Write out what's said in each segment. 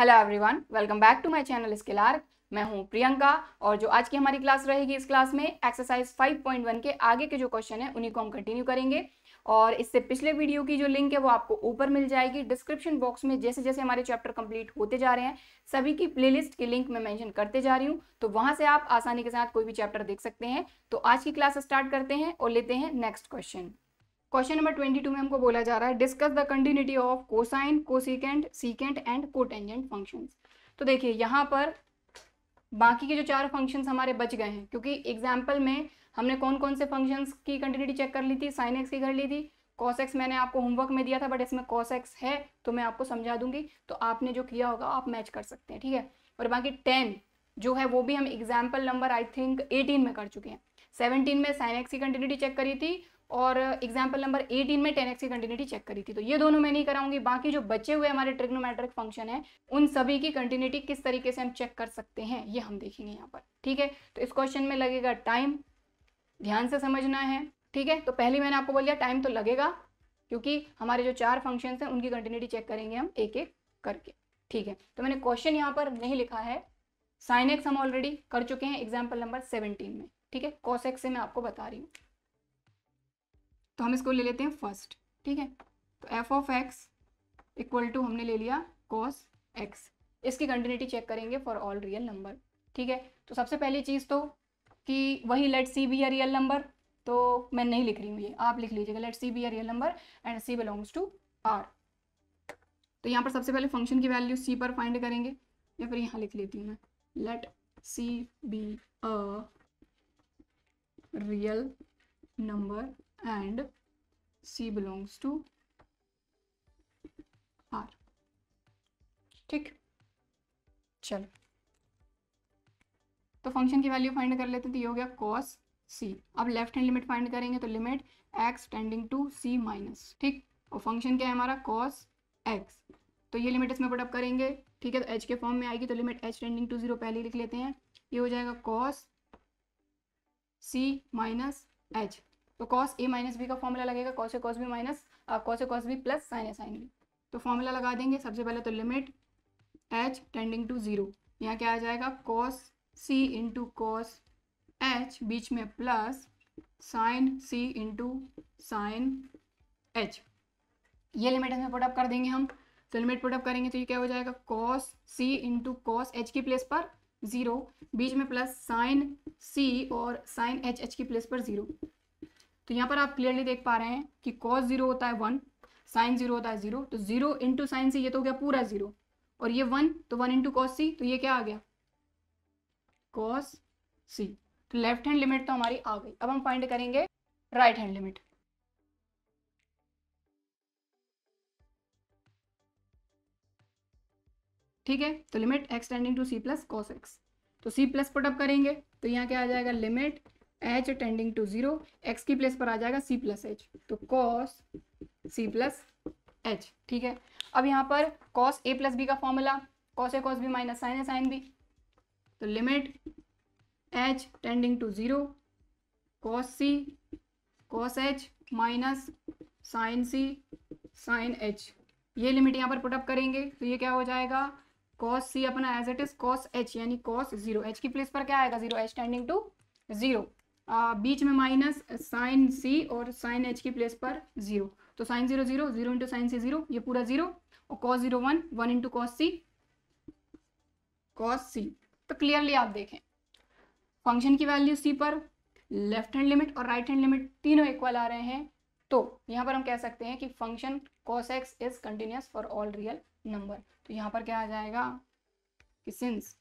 Hello everyone, welcome back to my channel Skill Arc. मैं हूं प्रियंका और जो आज की हमारी क्लास रहेगी, इस क्लास में एक्सरसाइज 5.1 के आगे के जो क्वेश्चन है उन्हीं को हम कंटिन्यू करेंगे। और इससे पिछले वीडियो की जो लिंक है वो आपको ऊपर मिल जाएगी डिस्क्रिप्शन बॉक्स में। जैसे जैसे हमारे चैप्टर कंप्लीट होते जा रहे हैं सभी की प्लेलिस्ट की लिंक मैं मेंशन करते जा रही हूँ, तो वहां से आप आसानी के साथ कोई भी चैप्टर देख सकते हैं। तो आज की क्लास स्टार्ट करते हैं और लेते हैं नेक्स्ट क्वेश्चन। क्वेश्चन नंबर 22 में हमको बोला जा रहा है discuss the continuity of cosine, cosecant, secant and cotangent functions. तो देखिए यहाँ पर बाकी के जो चार फंक्शंस हमारे बच गए हैं, क्योंकि एग्जाम्पल में हमने कौन कौन से फंक्शंस की कंटिन्यूटी चेक कर ली थी। साइन एक्स की कर ली थी, कॉस एक्स मैंने आपको होमवर्क में दिया था, बट इसमें कॉस एक्स है तो मैं आपको समझा दूंगी, तो आपने जो किया होगा आप मैच कर सकते हैं, ठीक है। और बाकी 10 जो है वो भी हम एग्जाम्पल नंबर आई थिंक 18 में कर चुके हैं। 17 में साइन एक्स की कंटिन्यूटी चेक करी थी और एग्जाम्पल नंबर 18 में 10x की कंटिन्यूटी चेक करी थी। तो ये दोनों मैं नहीं कराऊंगी, बाकी जो बचे हुए हमारे ट्रिग्नोमेट्रिक फंक्शन है उन सभी की कंटिन्यूटी किस तरीके से हम चेक कर सकते हैं ये हम देखेंगे यहाँ पर, ठीक है। तो इस क्वेश्चन में लगेगा टाइम, ध्यान से समझना है, ठीक है। तो पहले मैंने आपको बोल दिया टाइम तो लगेगा, क्योंकि हमारे जो चार फंक्शन हैं उनकी कंटिन्यूटी चेक करेंगे हम एक एक करके, ठीक है। तो मैंने क्वेश्चन यहाँ पर नहीं लिखा है, साइन एक्स हम ऑलरेडी कर चुके हैं एग्जाम्पल नंबर 17 में, ठीक है। कॉस एक्स से मैं आपको बता रही हूँ, तो हम इसको ले लेते हैं फर्स्ट, ठीक है। तो f of x equal to हमने ले लिया कॉस एक्स, इसकी कंटिन्यूटी चेक करेंगे फॉर ऑल रियल नंबर, ठीक है। तो सबसे पहली चीज़ तो कि वही let c be a real number, तो मैं नहीं लिख रही हूँ, ये आप लिख लीजिएगा, let c be a real number and c belongs to R. तो यहाँ पर सबसे पहले फंक्शन की वैल्यू सी पर फाइंड करेंगे, या फिर यहाँ लिख लेती हूँ मैं, let c be a real number and C belongs to R, ठीक। चलो तो फंक्शन की वैल्यू फाइंड कर लेते हैं, तो ये हो गया cos C। अब लेफ्ट हैंड लिमिट फाइंड करेंगे, तो limit x tending to C minus, ठीक। और फंक्शन क्या है हमारा cos x, तो ये लिमिट इसमें पुट अप करेंगे, ठीक है। तो h के फॉर्म में आएगी, तो लिमिट h टेंडिंग टू 0 पहले लिख लेते हैं, ये हो जाएगा cos C माइनस h। तो cos a माइनस बी का फॉर्मूला लगेगा, cos a cos b minus cos a cos b plus sin a sin b। तो फॉर्मूला लगा देंगे सबसे पहले, तो लिमिट h टेंडिंग टू 0, यहाँ क्या आ जाएगा cos c into cos h, बीच में plus sin c into sine h। ये लिमिट इसमें पुटअप कर देंगे हम, तो लिमिट पुटअप करेंगे तो ये क्या हो जाएगा cos c into cos h की प्लेस पर 0, बीच में प्लस साइन c और साइन h की प्लेस पर 0। तो यहाँ पर आप क्लियरली देख पा रहे हैं कि cos 0 होता है 1, साइन 0 होता है 0, तो 0 इंटू साइन सी ये तो हो गया पूरा 0, और ये 1 तो 1 इंटू कॉस सी, तो ये क्या आ गया cos सी। तो लेफ्ट हैंड लिमिट तो हमारी आ गई। अब हम फाइंड करेंगे राइट हैंड लिमिट, ठीक है। तो limit x tending to c plus cos x, तो c प्लस पुटअप करेंगे तो यहाँ क्या आ जाएगा limit h tending to 0, x की प्लेस पर आ जाएगा c प्लस h, तो cos c प्लस h, ठीक है। अब यहाँ पर cos a प्लस b का formula cos a cos b minus sine a sine b, तो limit h tending to 0 cos c cos h minus sine c sine h, ये limit यहाँ पर पुटअप करेंगे तो ये क्या हो जाएगा cos c अपना as it is cos h, यानी cos 0, h की प्लेस पर क्या आएगा 0, h टेंडिंग टू 0, बीच में माइनस साइन c और साइन h की प्लेस पर 0, तो साइन 0 0, 0 इंटू साइन c 0, ये पूरा 0, और cos 0 1, 1 इंटू cos c। तो क्लियरली आप देखें फंक्शन की वैल्यू c पर लेफ्ट हैंड लिमिट और राइट हैंड लिमिट तीनों इक्वल आ रहे हैं, तो यहाँ पर हम कह सकते हैं कि function cos x is continuous for all real number. तो यहाँ पर क्या आ जाएगा कि since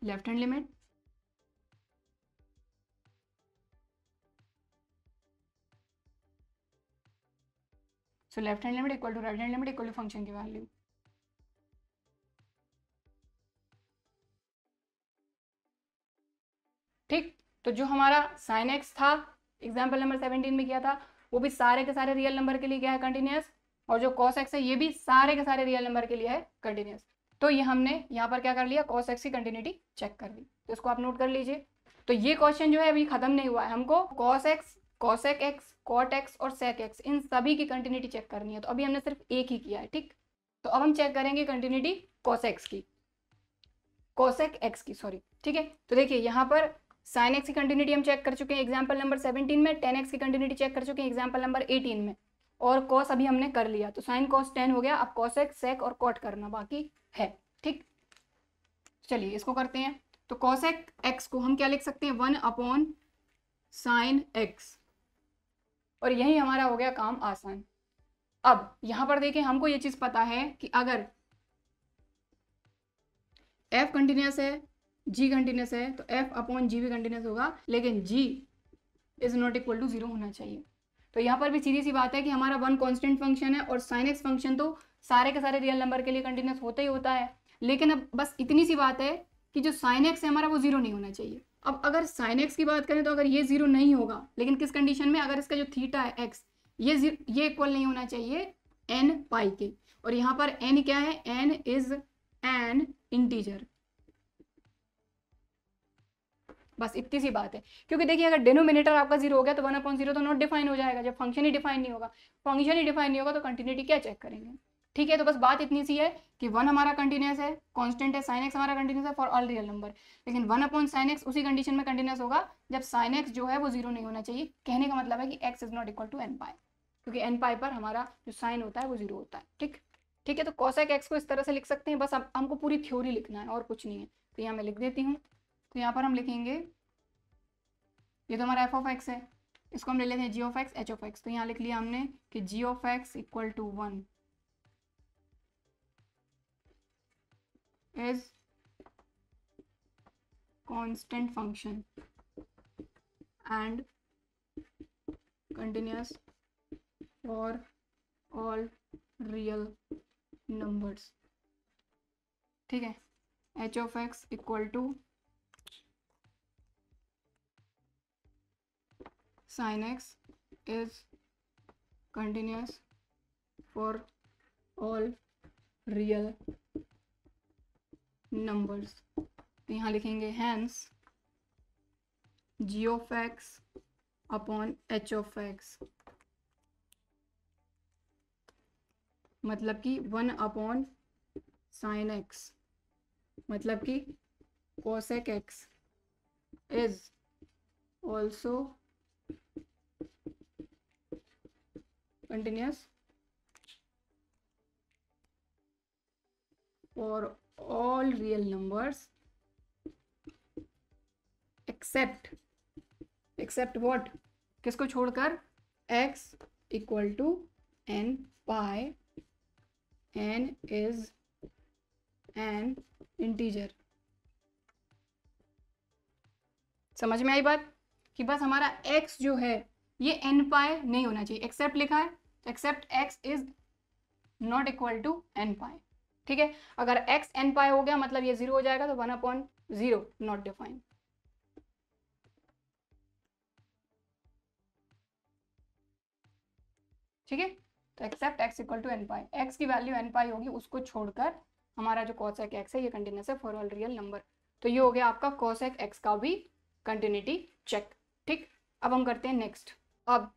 left hand limit so left hand limit equal to right hand limit equal to function की वैल्यू, ठीक। तो जो हमारा साइन एक्स था एग्जाम्पल नंबर 17 में किया था वो भी सारे के सारे रियल नंबर के लिए क्या है कंटिन्यूअस, और जो cos x है ये भी सारे के सारे रियल नंबर के लिए है कंटिन्यूअस। तो ये हमने यहाँ पर क्या कर लिया cos x की कंटिन्यूटी चेक कर ली, तो इसको आप नोट कर लीजिए। तो ये क्वेश्चन जो है अभी खत्म नहीं हुआ है, हमको cos x cosec x, cot x और सेक एक्स, इन सभी की कंटिन्यूटी चेक करनी है। तो अभी हमने सिर्फ एक ही किया है, ठीक। तो अब हम चेक करेंगे कंटिन्यूटी कॉसेक्स की, कॉसेक एक्स की, सॉरी, ठीक है। तो देखिए यहाँ पर साइन एक्स की कंटिन्यूटी हम चेक कर चुके हैं एग्जाम्पल नंबर 17 में, टेन एक्स की कंटिन्यूटी चेक कर चुके हैं एग्जाम्पल नंबर 18 में, और कॉस अभी हमने कर लिया। तो साइन कॉस 10 हो गया। अब कॉसेक, सेक और कॉट करना बाकी है, ठीक। चलिए इसको करते हैं। तो कॉसेक एक्स को हम क्या लिख सकते हैं, 1 साइन एक्स, और यही हमारा हो गया काम आसान। अब यहां पर देखें, हमको ये चीज पता है कि अगर f कंटिन्यूस है, g कंटिन्यूस है, तो f/g भी कंटिन्यूस होगा, लेकिन g is not equal to 0 होना चाहिए। तो यहाँ पर भी सीधी सी बात है कि हमारा 1 कांस्टेंट फंक्शन है, और साइन एक्स फंक्शन तो सारे के सारे रियल नंबर के लिए कंटिन्यूस होता ही होता है। लेकिन अब बस इतनी सी बात है कि जो साइन एक्स है हमारा वो 0 नहीं होना चाहिए। अब अगर साइन एक्स की बात करें तो अगर ये 0 नहीं होगा, लेकिन किस कंडीशन में, अगर इसका जो थीटा है एक्स ये इक्वल नहीं होना चाहिए n पाई के, और यहाँ पर n क्या है, n इज एन इंटीजर। बस इतनी सी बात है, क्योंकि देखिए अगर डिनोमिनेटर आपका 0 हो गया तो 1/0 तो नॉट डिफाइन हो जाएगा। जब फंक्शन ही डिफाइन नहीं होगा, फंक्शन ही डिफाइन नहीं होगा तो कंटिन्यूटी क्या चेक करेंगे, ठीक है। तो बस बात इतनी सी है कि 1 हमारा कंटिन्यूस है, कांस्टेंट है, साइन एक्स हमारा कंटिन्यूस है फॉर ऑल रियल नंबर, लेकिन 1/sin x उसी कंडीशन में कंटिन्यूस होगा जब साइन एक्स जो है वो 0 नहीं होना चाहिए। कहने का मतलब है कि x is not equal to n pi, क्योंकि n पाई पर हमारा जो साइन होता है वो 0 होता है, ठीक। ठीक है, तो कॉसेक एक्स को इस तरह से लिख सकते हैं। बस अब हमको पूरी थ्योरी लिखना है और कुछ नहीं है। तो यहाँ मैं लिख देती हूँ। तो यहाँ पर हम लिखेंगे, ये तो हमारा एफ ऑफ एक्स है, इसको हम ले लेते हैं g of x, h of x. तो यहाँ लिख लिया हमने कि g of x equal to 1 is constant function and continuous for all real numbers, ठीक है। H of x equal to sin x is continuous for all real numbers। तो यहाँ लिखेंगे hence g of x upon h of x, मतलब कि 1/sin x, मतलब कि cosec x is also continuous for all real numbers except what, किसको छोड़कर, x equal to n pi, n is an integer. समझ में आई बात कि बस हमारा x जो है ये n पाई नहीं होना चाहिए, एक्सेप्ट लिखा है, except x is not equal to n pi, ठीक है। अगर x n पाई हो गया मतलब ये 0 हो जाएगा, तो 1/0 नॉट डिफाइंड। ठीक है, तो except x equal to n pi, x की वैल्यू n पाई होगी, उसको छोड़कर हमारा जो cosec x है ये कंटिन्यूस है फॉर ऑल रियल नंबर। तो ये हो गया आपका cosec x का भी कंटिन्यूटी चेक, ठीक। अब हम करते हैं नेक्स्ट। अब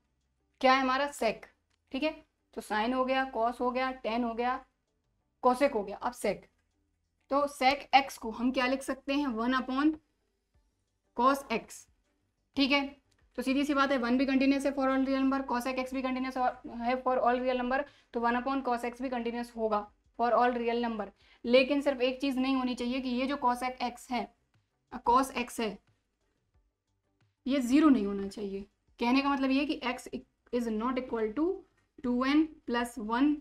क्या है हमारा sec, ठीक है। तो साइन हो गया, cos हो गया, tan हो गया, cosec हो गया, अब sec। तो sec x को हम क्या लिख सकते हैं, 1/cos x, ठीक है। तो सीधी सी बात है, 1 भी कंटिन्यूस है for all real number, cosec x भी कंटिन्यूस है फॉर ऑल रियल नंबर, तो 1/cos x भी कंटिन्यूस होगा फॉर ऑल रियल नंबर। लेकिन सिर्फ एक चीज नहीं होनी चाहिए कि ये जो cosec x है, cos x है, ये 0 नहीं होना चाहिए। कहने का मतलब ये कि x is not equal to 2n plus 1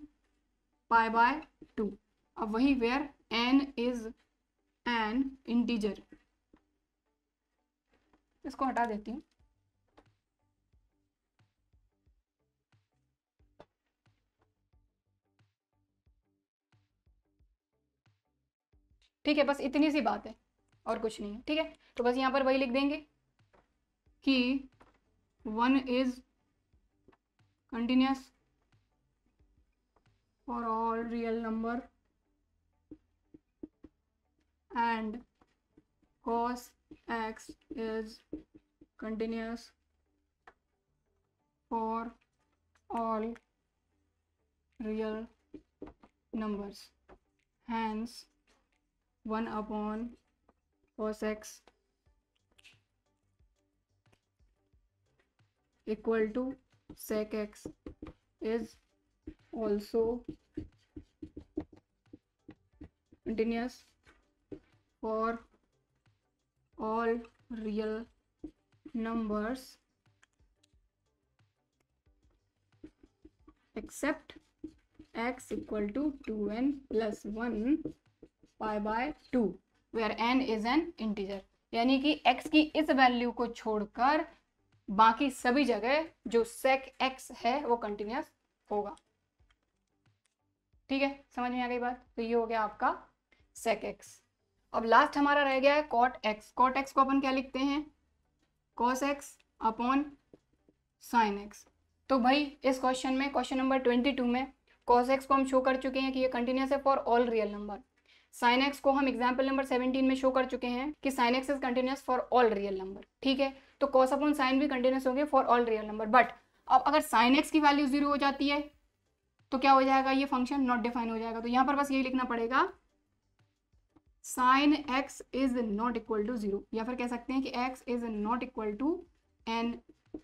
pi by 2। अब वही where n is an integer, इसको हटा देती हूँ। ठीक है, बस इतनी सी बात है और कुछ नहीं है, ठीक है। तो बस यहाँ पर वही लिख देंगे कि 1 is continuous for all real number and cos x is continuous for all real numbers. Hence 1 upon cos x equal to sec x is also continuous for all real numbers except x equal to 2n plus 1 pi by 2 where n is an integer। यानी कि x की इस value को छोड़कर बाकी सभी जगह जो sec x है वो कंटिन्यूस होगा। ठीक है, समझ में आ गई बात। तो ये हो गया आपका sec x। अब लास्ट हमारा रह गया है cot x। cot x को अपन क्या लिखते हैं, cos x upon sin x। तो भाई इस क्वेश्चन में, क्वेश्चन नंबर 22 में cos x को हम शो कर चुके हैं कि ये कंटिन्यूस है for all real number. sin x को हम एग्जाम्पल नंबर 17 में शो कर चुके हैं कि sin x is continuous for all real number. ठीक है, तो cos अपॉन sin भी कंटिन्यूस होंगे for all real number. But अब अगर sin x की वैल्यू 0 हो जाती है तो क्या हो जाएगा, ये फंक्शन नॉट डिफाइन हो जाएगा। तो यहाँ पर बस यही लिखना पड़ेगा sin x is not equal to 0, या फिर कह सकते हैं कि x is not equal to n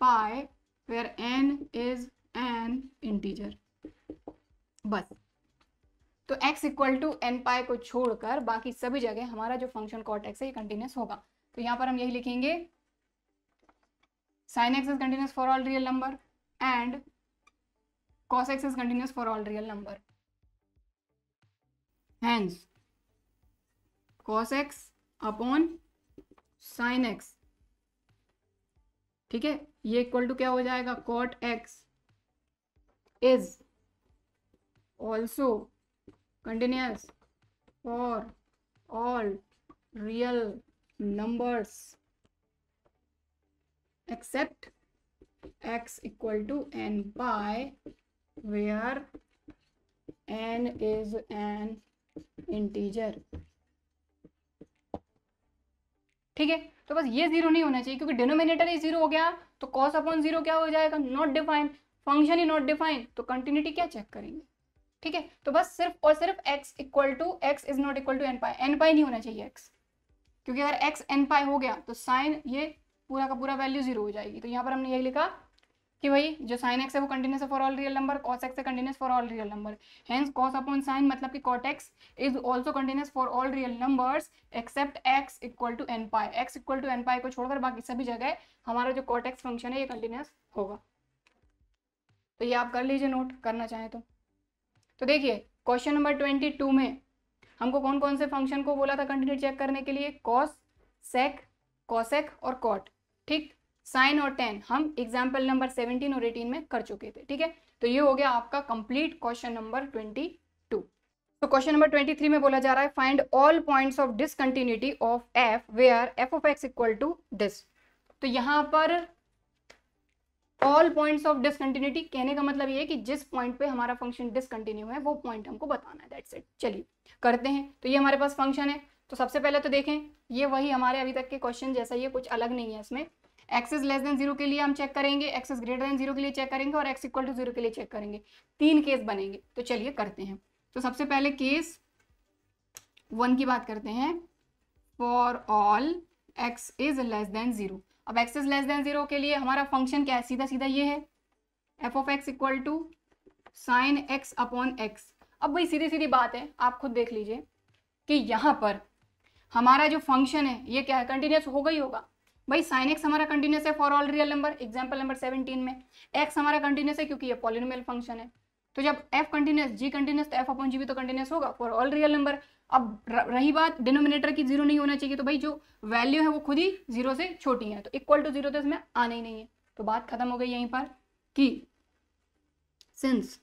pi where n is an integer। बस, तो x equal to n pi को छोड़कर बाकी सभी जगह हमारा जो फंक्शन cot x है ये कंटिन्यूस होगा। तो यहाँ पर हम यही लिखेंगे sin x is continuous for all real number and cos x is continuous for all real number. Hence cos x upon sin x, ठीक है, ये इक्वल टू क्या हो जाएगा, cot x is also continuous for all real numbers except x equal to n pi where n is an integer। ठीक है, तो बस ये 0 नहीं होना चाहिए क्योंकि डिनोमिनेटर ही 0 हो गया तो cos अपॉन 0 क्या हो जाएगा, नॉट डिफाइन। फंक्शन ही नॉट डिफाइन तो कंटिन्यूटी क्या चेक करेंगे। ठीक है, तो बस सिर्फ और सिर्फ x equal to x is not equal to n pi नहीं होना चाहिए x, क्योंकि अगर x n पाई हो गया तो साइन ये पूरा का पूरा वैल्यू 0 हो जाएगी। तो यहाँ पर हमने यही लिखा कि भाई जो sin x है वो कंटिन्यूस है for all real number, cos x है continuous for all real number. Hence cos upon sin मतलब कि cot x is also continuous for all real numbers except x equal to n pi. x equal to n pi को छोड़कर बाकी सभी जगह हमारा जो cot x फंक्शन है ये कंटिन्यूस होगा। तो ये आप कर लीजिए नोट, करना चाहें तो देखिए क्वेश्चन नंबर 22 में हमको कौन कौन से फंक्शन को बोला था कंटिन्यूटी चेक करने के लिए, cos, sec, cosec और cot। ठीक, साइन और tan हम एग्जाम्पल नंबर 17 और 18 में कर चुके थे। ठीक है, तो ये हो गया आपका कंप्लीट क्वेश्चन नंबर 22। तो क्वेश्चन नंबर 23 में बोला जा रहा है find all points of discontinuity of f where f of x equal to this. तो यहाँ पर ऑल पॉइंट्स ऑफ डिसकंटिन्यूटी कहने का मतलब ये है कि जिस पॉइंट पे हमारा फंक्शन डिसकंटिन्यू है वो पॉइंट हमको बताना है, दैट्स इट। चलिए करते हैं। तो ये हमारे पास फंक्शन है, तो सबसे पहले तो देखें ये वही हमारे अभी तक के क्वेश्चन जैसा, ये कुछ अलग नहीं है इसमें। x इज लेस देन 0 के लिए हम चेक करेंगे, x इज ग्रेटर देन 0 के लिए चेक करेंगे और x इक्वल टू 0 के लिए चेक करेंगे। 3 केस बनेंगे, तो चलिए करते हैं। तो सबसे पहले केस 1 की बात करते हैं, for all x is less than 0। अब x इज लेस देन 0 के लिए हमारा फंक्शन क्या है, सीधा सीधा ये है f of x equal to sine x upon x। अब भाई सीधी सीधी बात है, आप खुद देख लीजिए कि यहाँ पर हमारा जो फंक्शन है ये क्या है, कंटिन्यूस होगा ही होगा। भाई साइन x हमारा कंटिन्यूस है for all real number, example number 17 में x हमारा कंटिन्यूस है क्योंकि ये पॉलिनोमियल फंक्शन है। तो जब f कंटिन्यूस g कंटिन्यूस तो f अपॉन g भी तो कंटिन्यूस होगा फॉर ऑल रियल नंबर। अब रही बात डिनोमिनेटर की 0 नहीं होना चाहिए, तो भाई जो वैल्यू है वो खुद ही 0 से छोटी है, तो इक्वल टू 0 तो इसमें आना ही नहीं है। तो बात खत्म हो गई यहीं पर कि since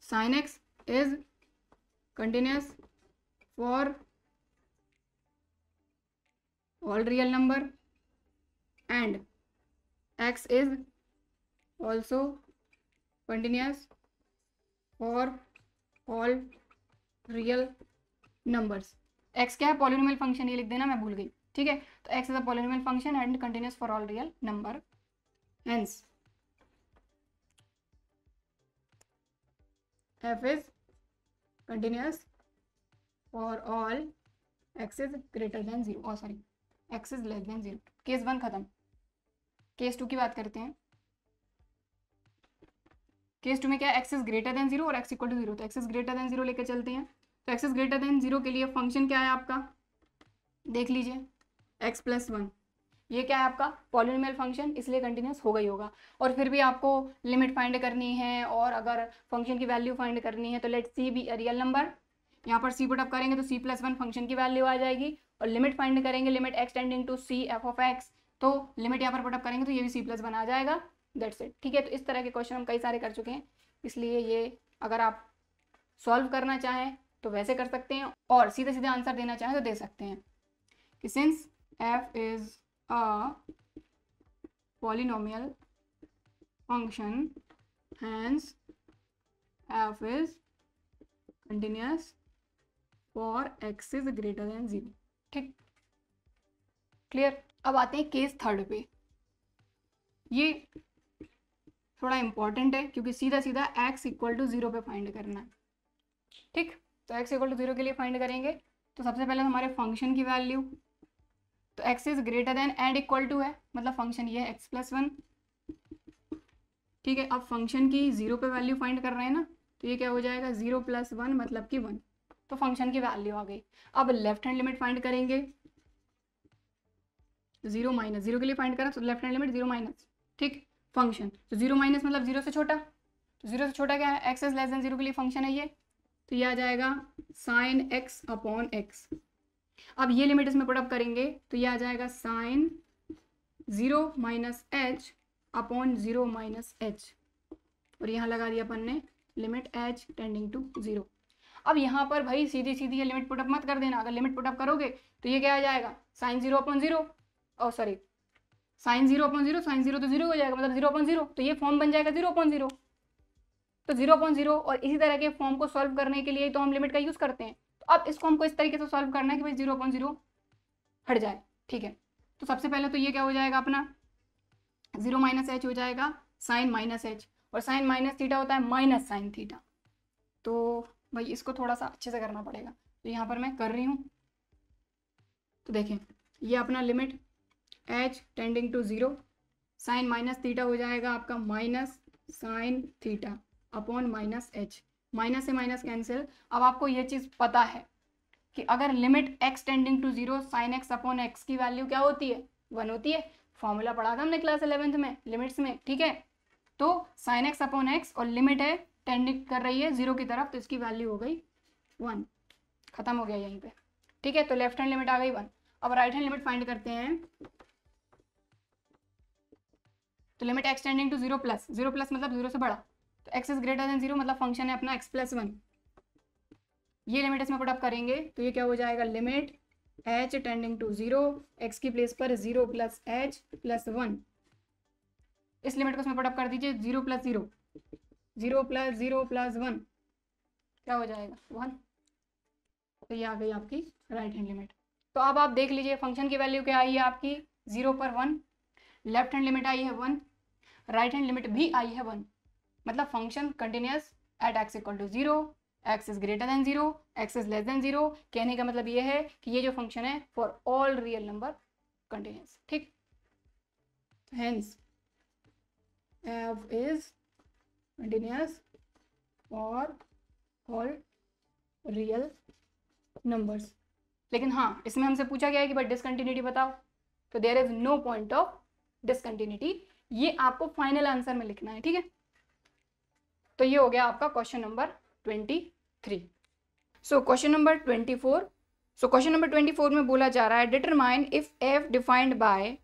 sign x is continuous for all real number and x is also continuous for all real numbers। x क्या है, पॉलिनोमियल फंक्शन, ये लिख देना, मैं भूल गई। ठीक है, तो x is a polynomial function and continuous for all real number. Hence f is continuous for all x is greater than zero, और sorry x is less than zero. Case 1 खत्म। केस 2 की बात करते हैं। केस 2 में क्या है, x is greater than zero और एक्स इक्वल टू जीरो। तो x is greater than zero लेकर चलते हैं। तो x is greater than zero के लिए फंक्शन क्या है आपका, देख लीजिए, एक्स प्लस 1। ये क्या है आपका पॉलिनोमियल फंक्शन, इसलिए कंटिन्यूस होगा ही होगा। और फिर भी आपको लिमिट फाइंड करनी है और अगर फंक्शन की वैल्यू फाइंड करनी है तो let c be a real number. यहाँ पर सी पुट अप करेंगे तो सी प्लस 1 फंक्शन की वैल्यू आ जाएगी। और लिमिट फाइंड करेंगे, limit x tending to c f of x, तो लिमिट यहाँ पर पुट अप करेंगे तो ये भी सी प्लस 1 आ जाएगा। That's it. ठीक है, तो इस तरह के क्वेश्चन हम कई सारे कर चुके हैं, इसलिए ये अगर आप सॉल्व करना चाहें तो वैसे कर सकते हैं और सीधे सीधे आंसर देना चाहें तो दे सकते हैं कि since F is a polynomial function hence f is continuous for x is greater than 0। ठीक, क्लियर। अब आते हैं केस 3 पे। ये थोड़ा इंपॉर्टेंट है क्योंकि सीधा सीधा x इक्वल टू 0 पे फाइंड करना है। ठीक, तो x इक्वल टू 0 के लिए फाइंड करेंगे तो सबसे पहले हमारे फंक्शन की वैल्यू, तो x is greater than and equal to है, मतलब फंक्शन ये है x प्लस 1। ठीक है, अब फंक्शन की 0 पे वैल्यू फाइंड कर रहे हैं ना, तो ये क्या हो जाएगा 0 प्लस 1 मतलब कि 1, तो फंक्शन की वैल्यू आ गई। अब लेफ्ट हैंड लिमिट फाइंड करेंगे, 0 माइनस 0 के लिए फाइंड करा तो लेफ्ट हैंड लिमिट 0 माइनस। ठीक, फंक्शन तो 0 माइनस मतलब 0 से छोटा, तो 0 से छोटा क्या है, x इज लेस देन 0 के लिए फंक्शन है ये, तो ये आ जाएगा साइन x अपॉन x। अब ये लिमिट इसमें पुट अप करेंगे तो ये आ जाएगा sine 0 minus h upon 0 minus h, और यहाँ लगा दिया अपन ने लिमिट h टेंडिंग टू 0। अब यहाँ पर भाई सीधी सीधी ये लिमिट पुटअप मत कर देना, अगर लिमिट पुटअप करोगे तो ये क्या आ जाएगा साइन 0 अपॉन 0, और सॉरी साइन 0 अपॉन 0, साइन 0 तो 0 हो जाएगा, मतलब 0 अपॉन 0, तो ये फॉर्म बन जाएगा 0 अपॉन 0, तो 0 अपॉन 0। और इसी तरह के फॉर्म को सॉल्व करने के लिए तो हम लिमिट का यूज़ करते हैं। तो अब इस फॉर्म को इस तरीके से सॉल्व करना है कि भाई 0 अपॉन 0 हट जाए। ठीक है, तो सबसे पहले तो ये क्या हो जाएगा अपना 0 माइनस एच हो जाएगा साइन माइनस एच, और साइन माइनस थीटा होता है माइनस साइन थीटा, तो भाई इसको थोड़ा सा अच्छे से करना पड़ेगा, तो यहाँ पर मैं कर रही हूँ। तो देखें ये अपना limit h tending to 0, sine minus theta हो जाएगा आपका minus sine theta upon minus h, minus से माइनस कैंसिल। अब आपको ये चीज़ पता है कि अगर limit x tending to 0 sine x upon x की वैल्यू क्या होती है 1 होती है, फॉर्मूला पढ़ा था हमने क्लास 11th में लिमिट्स में। ठीक है, तो साइन एक्स अपॉन एक्स और लिमिट है टेंडिंग कर रही है 0 की तरफ, तो इसकी वैल्यू हो गई 1, खत्म हो गया यहीं पे। ठीक है, तो लेफ्ट हैंड लिमिट आ गई 1। अब राइट हैंड लिमिट फाइंड करते हैं, तो limit x tending to 0 plus, 0 plus मतलब 0 से बड़ा, तो एक्स इज ग्रेटर देन 0 मतलब फंक्शन है अपना x प्लस 1। ये लिमिट इसमें पुट अप करेंगे तो ये क्या हो जाएगा limit h tending to 0, x की प्लेस पर 0 प्लस h प्लस 1, इस लिमिट को इसमें पुट अप कर दीजिए 0 प्लस 0, 0 प्लस 0 प्लस 1 क्या हो जाएगा 1, तो ये आ गई आपकी राइट हैंड लिमिट। तो अब आप देख लीजिए फंक्शन की वैल्यू क्या आई है आपकी 0 पर 1, लेफ्ट हैंड लिमिट आई है 1, राइट हैंड लिमिट भी आई है 1, मतलब function continuous at x equal to 0, x is greater than 0, x is less than 0। कहने का मतलब ये है कि ये जो फंक्शन है for all real number continuous. ठीक, hence f is continuous for all real numbers. लेकिन हाँ, इसमें हमसे पूछा गया है कि भाई डिसकंटिन्यूटी बताओ, तो there is no point of discontinuity, ये आपको फाइनल आंसर में लिखना है। ठीक है, तो ये हो गया आपका question number 23। So question number 24, so question number 24 में बोला जा रहा है determine if f defined by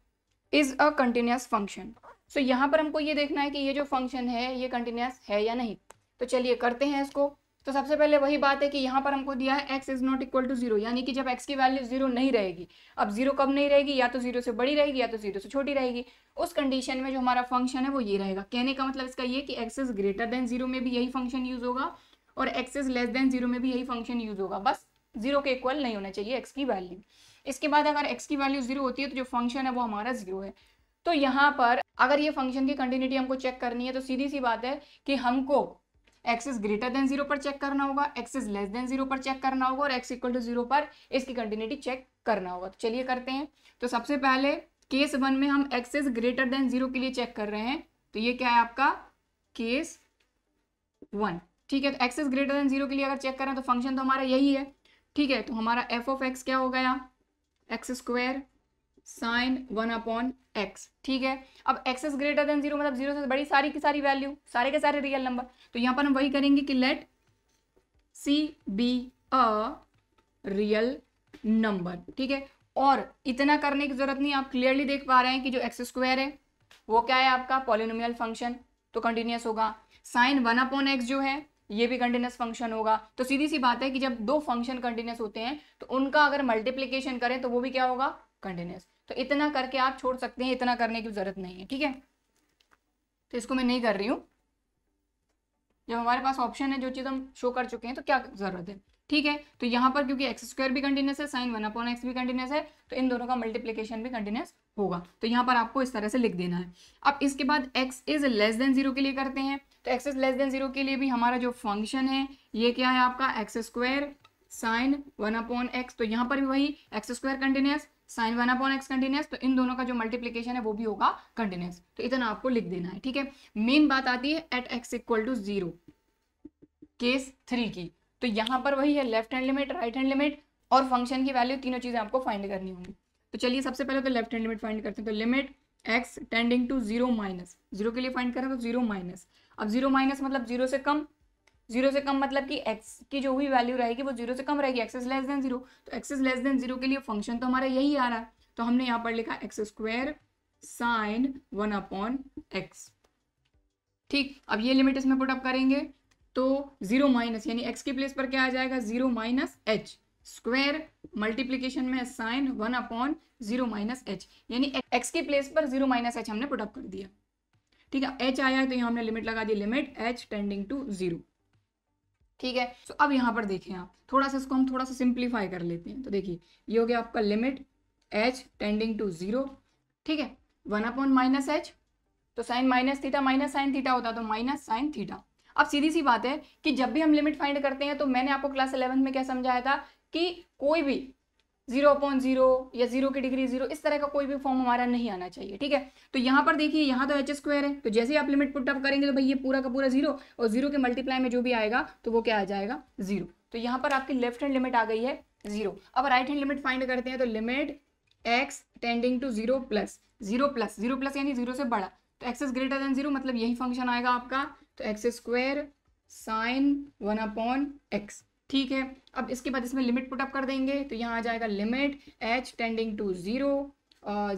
is a continuous function. So यहाँ पर हमको ये देखना है कि ये जो फंक्शन है ये कंटिन्यूस है या नहीं। तो चलिए करते हैं इसको। तो सबसे पहले वही बात है कि यहाँ पर हमको दिया है x is not equal to 0, यानी कि जब x की वैल्यू 0 नहीं रहेगी। अब 0 कब नहीं रहेगी, या तो 0 से बड़ी रहेगी या तो 0 से छोटी रहेगी। उस कंडीशन में जो हमारा फंक्शन है वो ये रहेगा। कहने का मतलब इसका ये कि x इज ग्रेटर देन 0 में भी यही फंक्शन यूज होगा और x इज लेस देन 0 में भी यही फंक्शन यूज होगा, बस 0 के इक्वल नहीं होना चाहिए x की वैल्यू। इसके बाद अगर x की वैल्यू 0 होती है तो जो फंक्शन है वो हमारा 0 है। तो यहाँ पर अगर ये फंक्शन की कंटिन्यूटी हमको चेक करनी है तो सीधी सी बात है कि हमको एक्स इज ग्रेटर देन 0 पर चेक करना होगा, एक्स इज लेस देन 0 पर चेक करना होगा और एक्स इक्वल टू 0 पर इसकी कंटिन्यूटी चेक करना होगा। तो चलिए करते हैं। तो सबसे पहले केस 1 में हम एक्स इज ग्रेटर देन 0 के लिए चेक कर रहे हैं, तो ये क्या है आपका केस 1। ठीक है, तो एक्स इज ग्रेटर देन 0 के लिए अगर चेक करें तो फंक्शन तो हमारा यही है। ठीक है, तो हमारा एफ ऑफ एक्स क्या हो गया, x square sine 1 upon x. ठीक है, अब एक्स इज ग्रेटर देन 0 मतलब 0 से बड़ी सारी की सारी वैल्यू, सारे के सारे रियल नंबर। तो यहाँ पर हम वही करेंगे कि let c be a real number. ठीक है, और इतना करने की जरूरत नहीं, आप क्लियरली देख पा रहे हैं कि जो एक्स स्क्वायर है वो क्या है आपका पॉलिनोमियल फंक्शन, तो कंटिन्यूअस होगा। साइन 1 अपॉन एक्स जो है ये भी कंटिन्यूअस फंक्शन होगा। तो सीधी सी बात है कि जब दो फंक्शन कंटिन्यूअस होते हैं तो उनका अगर मल्टीप्लीकेशन करें तो वो भी क्या होगा, कंटिन्यूअस। तो इतना करके आप छोड़ सकते हैं, इतना करने की जरूरत नहीं है। ठीक है, तो इसको मैं नहीं कर रही हूं, जब हमारे पास ऑप्शन है, जो चीज हम शो कर चुके हैं तो क्या जरूरत है। ठीक है, तो यहाँ पर क्योंकि एक्स स्क्वायर भी कंटिन्यूअस है, साइन 1 अपॉन एक्स भी कंटिन्यूअस है, तो इन दोनों का मल्टीप्लीकेशन भी कंटिन्यूअस होगा। तो यहाँ पर आपको इस तरह से लिख देना है। अब इसके बाद एक्स इज लेस देन 0 के लिए करते हैं। तो एक्स इज लेस देन 0 के लिए भी हमारा जो फंक्शन है ये क्या है आपका x square sine 1 upon x. तो यहाँ पर भी वही x square continuous, sine 1 upon x continuous, तो इन दोनों का जो मल्टीप्लीकेशन है वो भी होगा कंटिन्यूअस। तो इतना आपको लिख देना है। ठीक है, मेन बात आती है at x equal to 0 case 3 की। तो यहाँ पर वही है left hand limit, right hand limit और फंक्शन की वैल्यू, तीनों चीजें आपको फाइंड करनी होंगी। तो चलिए सबसे पहले तो लेफ्ट हैंड लिमिट फाइंड करते हैं। तो limit x tending to 0 minus, 0 के लिए फाइंड करें तो 0 माइनस। अब 0 माइनस मतलब 0 से कम, 0 से कम मतलब कि x की जो भी वैल्यू रहेगी वो 0 से कम रहेगी, x इज लेस देन 0। तो x इज लेस देन 0 के लिए फंक्शन तो हमारा यही आ रहा है, तो हमने यहाँ पर लिखा x square sine 1 upon x. ठीक, अब ये लिमिट इसमें पुट अप करेंगे तो 0 माइनस यानी x की प्लेस पर क्या आ जाएगा, 0 माइनस एच स्क्वायर, मल्टीप्लीकेशन में साइन 1 अपॉन 0 माइनस एच, यानी x की प्लेस पर 0 माइनस एच हमने पुटअप कर दिया। ठीक है, h आया है तो यहाँ हमने लिमिट लगा दी, लिमिट h टेंडिंग टू 0। ठीक है, तो अब यहाँ पर देखें आप, थोड़ा सा इसको हम थोड़ा सा सिंप्लीफाई कर लेते हैं। तो देखिए ये हो गया आपका लिमिट h टेंडिंग टू 0। ठीक है, 1 अपॉन माइनस एच, तो sine minus theta minus sine theta होता है तो माइनस साइन थीटा। अब सीधी सी बात है कि जब भी हम लिमिट फाइंड करते हैं तो मैंने आपको क्लास 11 में क्या समझाया था कि कोई भी 0/0 या 0 की डिग्री 0 इस तरह का कोई भी फॉर्म हमारा नहीं आना चाहिए। ठीक है, तो यहाँ पर देखिए यहाँ तो एच स्क्वायर है, तो जैसे ही आप लिमिट पुट अप करेंगे तो भाई ये पूरा का पूरा 0 और 0 के मल्टीप्लाई में जो भी आएगा तो वो क्या आ जाएगा 0। तो यहाँ पर आपकी लेफ्ट हैंड लिमिट आ गई है 0। अब राइट हैंड लिमिट फाइंड करते हैं तो limit x tending to 0 plus 0 plus 0 plus यानी 0 से बड़ा, तो एक्स इज ग्रेटर देन 0 मतलब यही फंक्शन आएगा आपका, तो x square sine 1 upon x. ठीक है, अब इसके बाद इसमें लिमिट पुट अप कर देंगे तो यहाँ आ जाएगा limit h tending to 0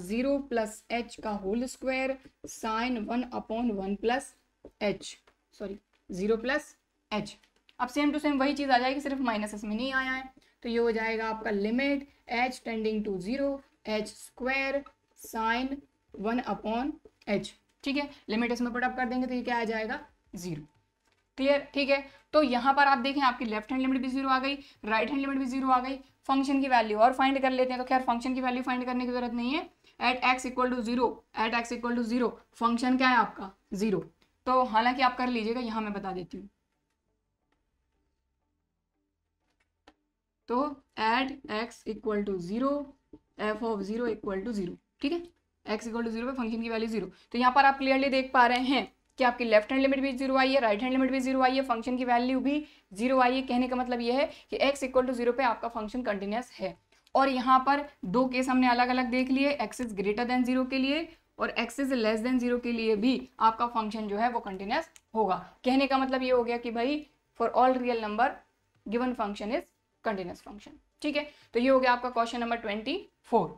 0 plus h का whole square sine 1 upon 1 plus h, sorry 0 plus h. अब सेम टू सेम वही चीज़ आ जाएगी, सिर्फ माइनस इसमें नहीं आया है, तो ये हो जाएगा आपका limit h tending to 0 h square sine 1 upon h. ठीक है, लिमिट इसमें पुट अप कर देंगे तो ये क्या आ जाएगा 0। क्लियर। ठीक है, तो यहाँ पर आप देखें आपकी लेफ्ट हैंड लिमिट भी 0 आ गई, राइट हैंड लिमिट भी 0 आ गई। फंक्शन की वैल्यू और फाइंड कर लेते हैं, तो खैर फंक्शन की वैल्यू फाइंड करने की जरूरत नहीं है। At x equal to 0, at x equal to 0 function क्या है आपका 0। तो हालांकि आप कर लीजिएगा, यहाँ मैं बता देती हूँ। तो at x equal to 0 f of 0 equal to 0। ठीक है, एक्स इक्वल टू 0 पे फंक्शन की वैल्यू 0। तो यहाँ पर आप क्लियरली देख पा रहे हैं कि आपकी लेफ्ट हैंड लिमिट भी 0 आई है, राइट हैंड लिमिट भी 0 आई है, फंक्शन की वैल्यू भी 0 आई है। कहने का मतलब ये है कि x इक्वल टू 0 पे आपका फंक्शन कंटिन्यूअस है। और यहाँ पर दो केस हमने अलग अलग देख लिए, x इज ग्रेटर देन 0 के लिए और x इज लेस देन 0 के लिए भी आपका फंक्शन जो है वो कंटिन्यूअस होगा। कहने का मतलब ये हो गया कि भाई for all real number given function is continuous function. ठीक है, तो ये हो गया आपका question number 24।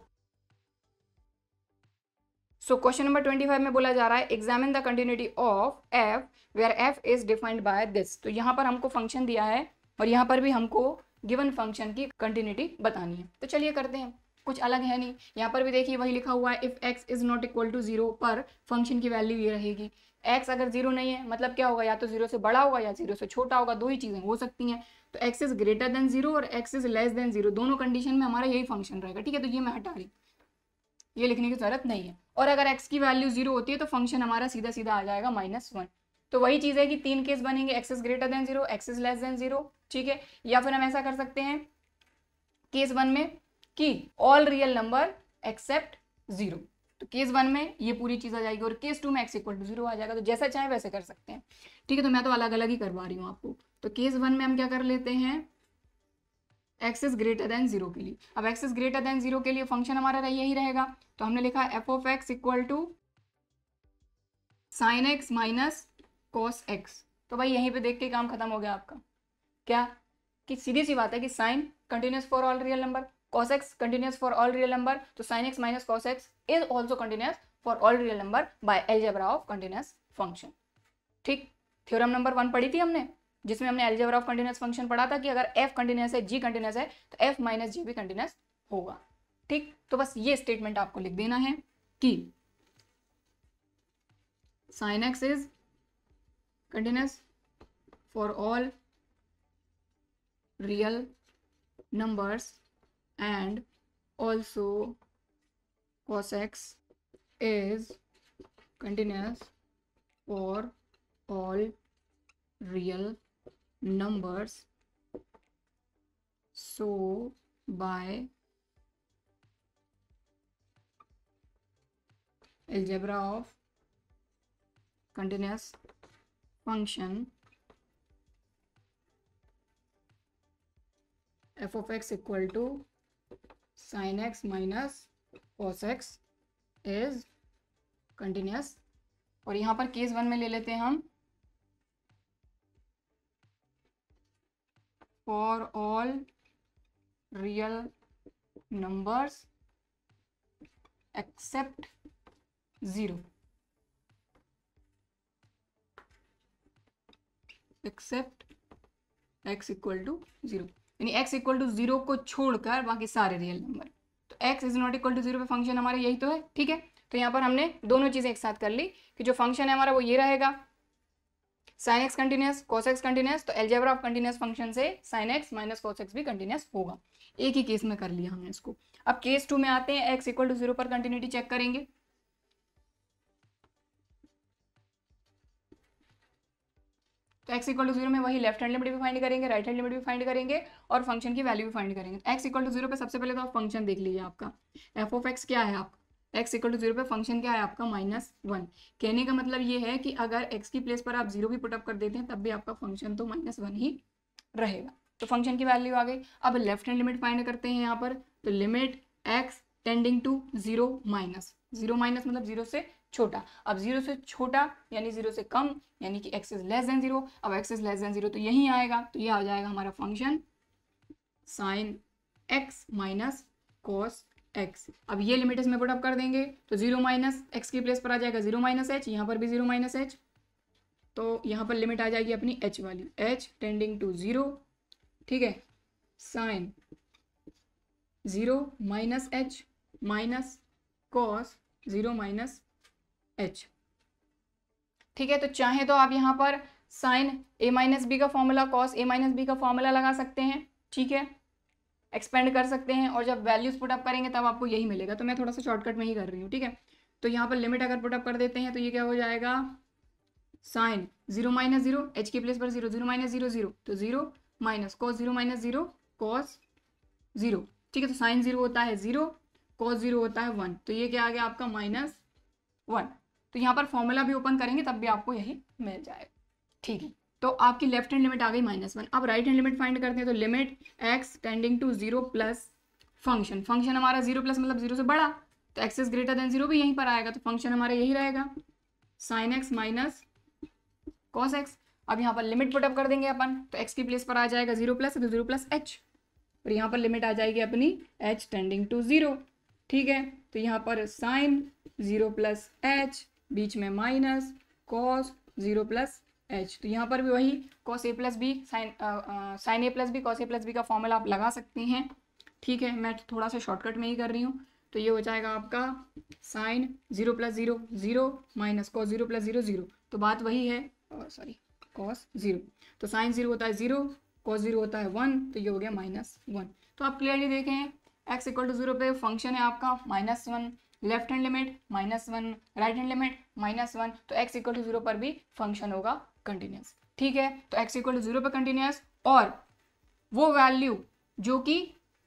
So question number 25 में बोला जा रहा है examine the continuity of f where f is defined by this. तो यहाँ पर हमको फंक्शन दिया है और यहाँ पर भी हमको गिवन फंक्शन की कंटिन्यूटी बतानी है। तो चलिए करते हैं, कुछ अलग है नहीं। यहाँ पर भी देखिए वही लिखा हुआ है, if x is not equal to 0 पर फंक्शन की वैल्यू ये रहेगी। x अगर 0 नहीं है मतलब क्या होगा, या तो 0 से बड़ा होगा या 0 से छोटा होगा, दो ही चीजें हो सकती हैं। तो x इज ग्रेटर देन 0 और x इज लेस देन 0 दोनों कंडीशन में हमारा यही फंक्शन रहेगा। ठीक है, तो ये मैं हटा रही, ये लिखने की जरूरत नहीं है। और अगर x की वैल्यू 0 होती है तो फंक्शन हमारा सीधा सीधा आ जाएगा -1। तो वही चीज़ है कि 3 केस बनेंगे, x is greater than 0, x is less than 0, ठीक है। या फिर हम ऐसा कर सकते हैं केस 1 में कि ऑल रियल नंबर एक्सेप्ट 0, तो केस 1 में ये पूरी चीज़ आ जाएगी और केस 2 में एक्स इक्वल टू 0 आ जाएगा। तो जैसा चाहे वैसे कर सकते हैं, ठीक है। तो मैं तो अलग अलग ही करवा रही हूँ आपको। तो केस 1 में हम क्या कर लेते हैं, एक्स इज ग्रेटर देन 0 के लिए। अब एक्स इज ग्रेटर देन 0 के लिए फंक्शन हमारा यही रहेगा, तो हमने लिखा f of x equal to sine x minus cos x. तो भाई यहीं पे देख के काम खत्म हो गया आपका। क्या कि सीधी सी बात है कि sine continuous for all real number, cos x continuous for all real number, तो sin x minus cos x is also continuous for all real number by algebra of continuous function। ठीक, थ्योरम नंबर 1 पढ़ी थी हमने, जिसमें हमने algebra of continuous function पढ़ा था कि अगर f कंटिन्यूस है, g कंटिन्यूस है, तो f माइनस g भी कंटिन्यूस होगा। ठीक, तो बस ये स्टेटमेंट आपको लिख देना है कि sin x is continuous for all real numbers and also cos x is continuous for all real numbers, so by algebra of continuous function f of x equal to sin x minus cos x is continuous। और यहाँ पर case 1 में ले लेते हैं हम for all real numbers except 0, except x equal to 0, यानी x equal to 0 को छोड़कर बाकी सारे रियल नंबर। तो x is not equal to 0 पे फंक्शन हमारा यही तो है, ठीक है। तो यहाँ पर हमने दोनों चीज़ें एक साथ कर ली कि जो फंक्शन है हमारा वो ये रहेगा sin x continuous, cos x continuous, तो एल्जेब्रा ऑफ कंटिन्यूस फंक्शन से sin x minus cos x भी कंटिन्यूस होगा। एक ही केस में कर लिया हमने इसको। अब केस 2 में आते हैं, x इक्वल टू 0 पर कंटिन्यूटी चेक करेंगे। तो x इक्वल टू 0 में वही लेफ्ट हैंड लिमिट भी फाइंड करेंगे, राइट हैंड लिमिट भी फाइंड करेंगे और फंक्शन की वैल्यू भी फाइंड करेंगे। तो x इक्वल टू 0 पे सबसे पहले तो आप फंक्शन देख लीजिए, आपका f ऑफ x क्या है, आपका x इक्वल टू 0 पे फंक्शन क्या है आपका -1। कहने का मतलब ये है कि अगर x की प्लेस पर आप 0 भी पुटअप कर देते हैं तब भी आपका फंक्शन तो -1 ही रहेगा। तो फंक्शन की वैल्यू आ गई। अब लेफ्ट हैंड लिमिट फाइंड करते हैं यहाँ पर, तो limit x tending to 0 minus, 0 minus मतलब 0 से छोटा। अब 0 से छोटा यानी 0 से कम, यानी कि x इज लेस देन 0। अब x इज लेस देन 0 तो यही आएगा, तो ये आ जाएगा हमारा function sin x minus cos x। अब ये लिमिट इसमें पुट अप कर देंगे तो 0 माइनस x की प्लेस पर आ जाएगा 0 माइनस h, यहाँ पर भी 0 माइनस h, तो यहाँ पर लिमिट आ जाएगी अपनी h वाली, h टेंडिंग टू 0, ठीक है, sin 0 minus h minus cos 0 minus h, ठीक है। तो चाहे तो आप यहाँ पर साइन a माइनस बी का formula cos a minus b का फॉर्मूला लगा सकते हैं, ठीक है, एक्सपेंड कर सकते हैं और जब वैल्यूज पुटअप करेंगे तब आपको यही मिलेगा। तो मैं थोड़ा सा शॉर्टकट में ही कर रही हूँ, ठीक है। तो यहाँ पर लिमिट अगर पुटअप कर देते हैं तो ये क्या हो जाएगा, साइन 0 माइनस 0, h की प्लेस पर 0, 0 माइनस 0 0, तो 0 माइनस cos 0 माइनस 0 cos 0, ठीक है। तो साइन 0 होता है 0, cos 0 होता है 1, तो ये क्या आ गया आपका -1। तो यहाँ पर फॉर्मूला भी ओपन करेंगे तब भी आपको यही मिल जाएगा, ठीक है। तो आपकी लेफ्ट हैंड लिमिट आ गई -1। अब राइट हैंड लिमिट फाइंड करते हैं, तो limit x tending to 0 plus function, function हमारा 0 प्लस मतलब 0 से बड़ा, तो x इज ग्रेटर देन 0 भी यहीं पर आएगा, तो फंक्शन हमारा यही रहेगा sin x minus cos x। अब यहाँ पर लिमिट पुटअप कर देंगे अपन, तो x की प्लेस पर आ जाएगा 0 प्लस, तो 0 प्लस h, और यहाँ पर लिमिट आ जाएगी अपनी h टेंडिंग टू 0, ठीक है। तो यहाँ पर sin 0 प्लस h, बीच में माइनस cos 0 प्लस h, तो यहाँ पर भी वही cos a plus b sine a plus b cos a plus b का फॉर्मूला आप लगा सकते हैं, ठीक है। मैं थोड़ा सा शॉर्टकट में ही कर रही हूँ। तो ये हो जाएगा आपका sine 0 plus 0 0 minus cos 0 plus 0 0, तो बात वही है, सॉरी cos 0, तो साइन 0 होता है 0, cos 0 होता है 1, तो ये हो गया -1। तो आप क्लियरली देखें x इक्वल टू 0 पे फंक्शन है आपका -1, left hand limit -1, right hand limit -1, तो x इक्वल टू 0 पर भी फंक्शन होगा कंटिन्यूस। ठीक है, तो x इक्वल टू 0 पर कंटिन्यूस, और वो वैल्यू जो कि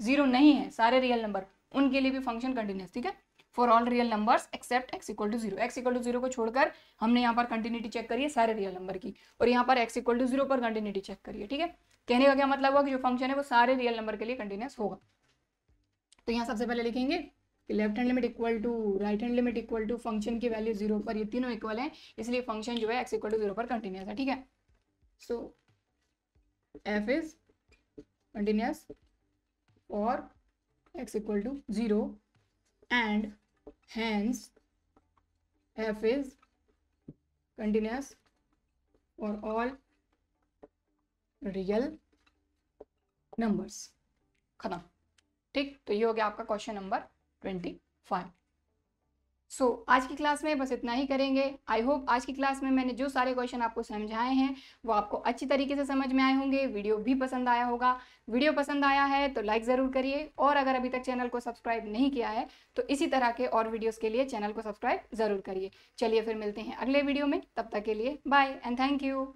0 नहीं है, सारे रियल नंबर, उनके लिए भी फंक्शन कंटिन्यूस। ठीक है, for all real numbers except x equal to 0। x equal to 0 को छोड़कर हमने यहाँ पर कंटिन्यूटी चेक करी है सारे रियल नंबर की, और यहाँ पर x इक्वल टू 0 पर कंटिन्यूटी चेक करिए। ठीक है, कहने का क्या मतलब हुआ कि जो फंक्शन है वो सारे रियल नंबर के लिए कंटिन्यूस होगा। तो यहाँ सबसे पहले लिखेंगे कि left hand limit equal to right hand limit equal to function की वैल्यू 0 पर, ये तीनों इक्वल है, इसलिए फंक्शन जो है x इक्वल टू 0 पर कंटिन्यूस है। ठीक है, सो f इज कंटिन्यूस और x equal to 0 and hence f is continuous for all real numbers। खत्म। ठीक, तो ये हो गया आपका क्वेश्चन नंबर 25। सो आज की क्लास में बस इतना ही करेंगे। आई होप आज की क्लास में मैंने जो सारे क्वेश्चन आपको समझाए हैं वो आपको अच्छी तरीके से समझ में आए होंगे, वीडियो भी पसंद आया होगा। वीडियो पसंद आया है तो लाइक ज़रूर करिए, और अगर अभी तक चैनल को सब्सक्राइब नहीं किया है तो इसी तरह के और वीडियोज़ के लिए चैनल को सब्सक्राइब ज़रूर करिए। चलिए फिर मिलते हैं अगले वीडियो में, तब तक के लिए बाय एंड थैंक यू।